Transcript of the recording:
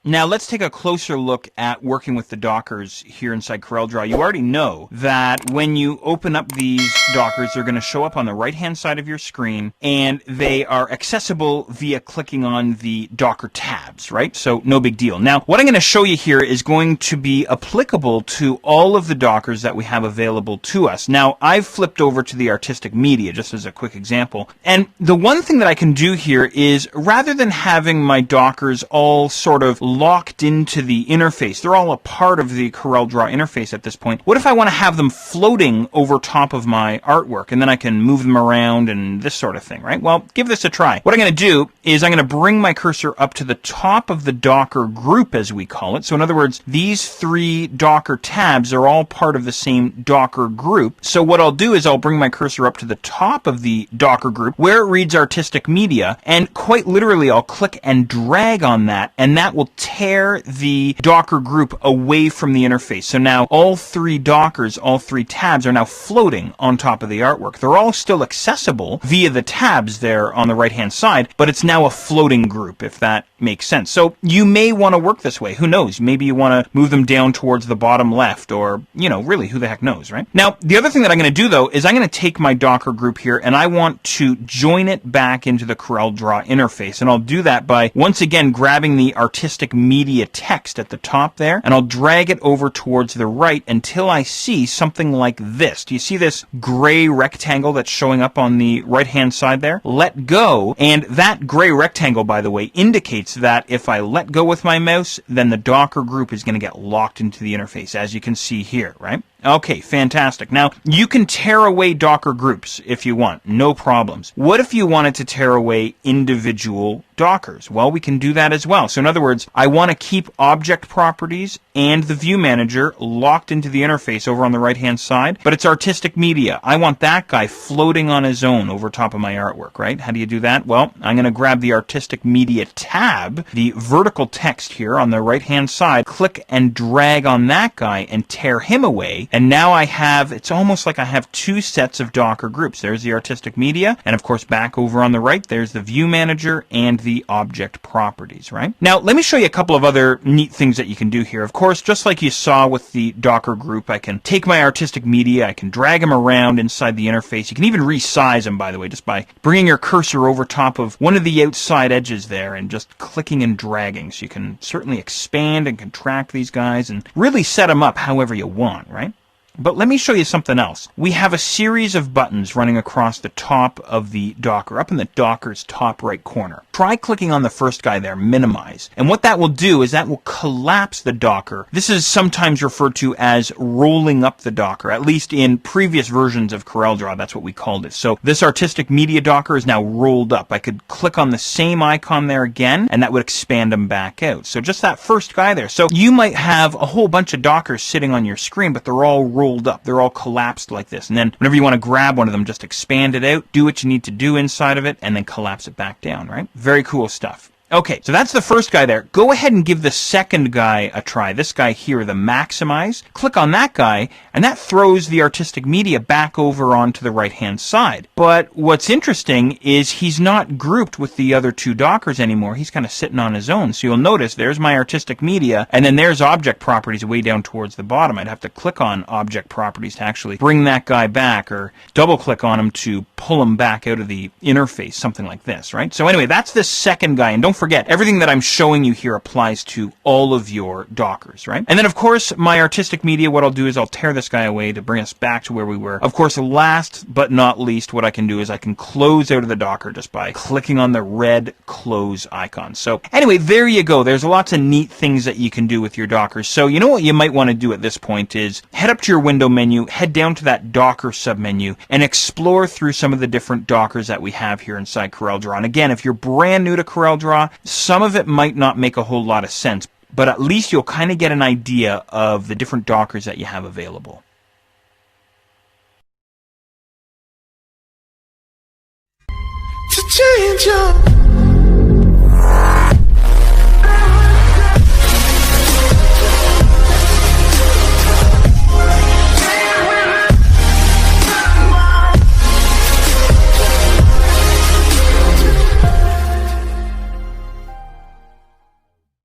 Now let's take a closer look at working with the Dockers here inside CorelDRAW. You already know that when you open up these Dockers, they're going to show up on the right-hand side of your screen, and they are accessible via clicking on the Docker tabs, right? So no big deal. Now, what I'm going to show you here is going to be applicable to all of the Dockers that we have available to us. Now, I've flipped over to the artistic media just as a quick example, and the one thing that I can do here is rather than having my Dockers all sort of locked into the interface, they're all a part of the CorelDRAW interface at this point. What if I want to have them floating over top of my artwork, and then I can move them around and this sort of thing, right? Well, give this a try. What I'm going to do is I'm going to bring my cursor up to the top of the Docker group, as we call it. So in other words, these 3 Docker tabs are all part of the same Docker group. So what I'll do is I'll bring my cursor up to the top of the Docker group where it reads artistic media, and quite literally I'll click and drag on that, and that will tear the Docker group away from the interface. So now all 3 Dockers, all 3 tabs are now floating on top of the artwork. They're all still accessible via the tabs there on the right-hand side, but it's now a floating group, if that makes sense. So you may want to work this way. Who knows? Maybe you want to move them down towards the bottom left, or, you know, really, who the heck knows, right? Now, the other thing that I'm going to do, though, is I'm going to take my Docker group here, and I want to join it back into the CorelDRAW interface. And I'll do that by, once again, grabbing the artistic media text at the top there, and I'll drag it over towards the right until I see something like this. Do you see this gray rectangle that's showing up on the right-hand side there? Let go, and that gray rectangle, by the way, indicates that if I let go with my mouse, then the Docker group is going to get locked into the interface, as you can see here, right? Okay, fantastic. Now, you can tear away Docker groups if you want, no problems. What if you wanted to tear away individual Dockers? Well, we can do that as well. So in other words, I want to keep object properties and the view manager locked into the interface over on the right-hand side, but it's artistic media. I want that guy floating on his own over top of my artwork, right? How do you do that? Well, I'm going to grab the artistic media tab, the vertical text here on the right-hand side, click and drag on that guy and tear him away. And now I have, it's almost like I have 2 sets of Docker groups. There's the artistic media, and of course back over on the right, there's the view manager and the object properties, right? Now, let me show you a couple of other neat things that you can do here. Of course, just like you saw with the Docker group, I can take my artistic media, I can drag them around inside the interface. You can even resize them, by the way, just by bringing your cursor over top of one of the outside edges there and just clicking and dragging. So you can certainly expand and contract these guys and really set them up however you want, right? But let me show you something else. We have a series of buttons running across the top of the Docker, up in the Docker's top right corner. Try clicking on the first guy there, minimize. And what that will do is that will collapse the Docker. This is sometimes referred to as rolling up the Docker, at least in previous versions of CorelDRAW, that's what we called it. So this artistic media Docker is now rolled up. I could click on the same icon there again, and that would expand them back out. So just that first guy there. So you might have a whole bunch of Dockers sitting on your screen, but they're all rolled up. They're all collapsed like this. And then whenever you want to grab one of them, just expand it out, do what you need to do inside of it, and then collapse it back down, right? Very cool stuff. Okay, so that's the first guy there. Go ahead and give the second guy a try. This guy here, the maximize. Click on that guy, and that throws the artistic media back over onto the right-hand side. But what's interesting is he's not grouped with the other 2 Dockers anymore. He's kind of sitting on his own. So you'll notice there's my artistic media, and then there's object properties way down towards the bottom. I'd have to click on object properties to actually bring that guy back, or double-click on him to pull him back out of the interface, something like this, right? So anyway, that's the second guy, and don't forget, everything that I'm showing you here applies to all of your Dockers, right? And then, of course, my artistic media, what I'll do is I'll tear this guy away to bring us back to where we were. Of course, last but not least, what I can do is I can close out of the Docker just by clicking on the red close icon. So anyway, there you go. There's lots of neat things that you can do with your Dockers. So you know what you might want to do at this point is head up to your window menu, head down to that Docker submenu, and explore through some of the different Dockers that we have here inside CorelDRAW. And again, if you're brand new to CorelDRAW, some of it might not make a whole lot of sense, but at least you'll kind of get an idea of the different Dockers that you have available. To change up.